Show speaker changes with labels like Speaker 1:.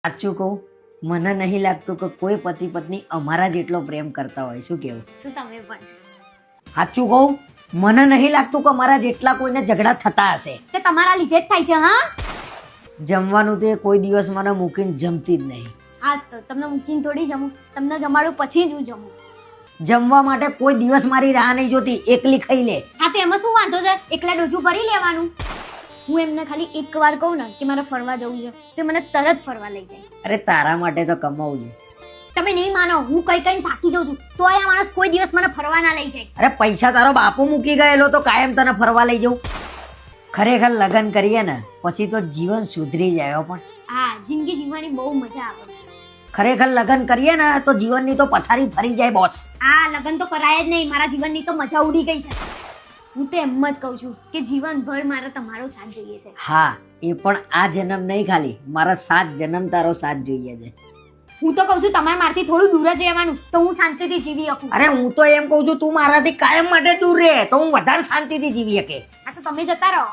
Speaker 1: સાચું કહું, મને નહીં લાગતું કે કોઈ પતિ પત્ની અમારા જેટલો પ્રેમ કરતા હોય. શું કેવું?
Speaker 2: શું તમે પણ
Speaker 1: સાચું કહું, મને નહીં લાગતું કે અમારા જેટલા કોઈને ઝઘડા થતા હશે.
Speaker 2: તે તમારા લીધે જ થાય છે. હા,
Speaker 1: જમવાનું તો એ કોઈ દિવસ મને મૂકીને જમતી જ નહીં.
Speaker 2: આજ તો તમને મૂકીને થોડી જમું, તમને જમાડું પછી જ હું જમું.
Speaker 1: જમવા માટે કોઈ દિવસ મારી રાહ નહીં જોતી, એકલી ખાઈ લે.
Speaker 2: હા, તો એમાં શું વાંધો છે? એકલા ડોજું ભરી લેવાનું. હું એમને ખાલી એક વાર કહું ને કે મારે ફરવા જવું છે તો મને તરત ફરવા લઈ જાય.
Speaker 1: અરે તારા માટે તો કમાવું છું.
Speaker 2: તમે નહીં માનો, હું કઈ કઈ થાકી જાઉં છું તો આ માણસ કોઈ દિવસ મને ફરવા ના લઈ જાય.
Speaker 1: અરે પૈસા તારો બાપુ મૂકી ગયેલો તો કાયમ તને ફરવા લઈ જવું. ખરેખર લગ્ન કરીએ ને પછી તો જીવન સુધરી જાય હો. પણ
Speaker 2: હા, જિંદગી જીવવાની બહુ મજા આવે.
Speaker 1: ખરેખર લગ્ન કરીએ ને તો જીવનની તો પથારી ફરી જાય બોસ.
Speaker 2: હા, લગ્ન તો કરાય જ નહીં. મારા જીવનની તો મજા ઉડી ગઈ છે. હું તો એમ જ કહું છું કે જીવનભર મારે તમારો સાથ જોઈએ છે.
Speaker 1: હા, એ પણ આ જન્મ નહીં, ખાલી મારા 7 જન્મ તારો સાથ જોઈએ છે.
Speaker 2: હું તો કહું છું તમારે મારથી થોડું દૂર જ રહેવાનું તો હું શાંતિથી જીવી શકું.
Speaker 1: અરે હું તો એમ કહું છું તું મારાથી કાયમ માટે દૂર રહે તો હું વધારે શાંતિથી જીવી શકે.
Speaker 2: આ તો તમે જતા રહો.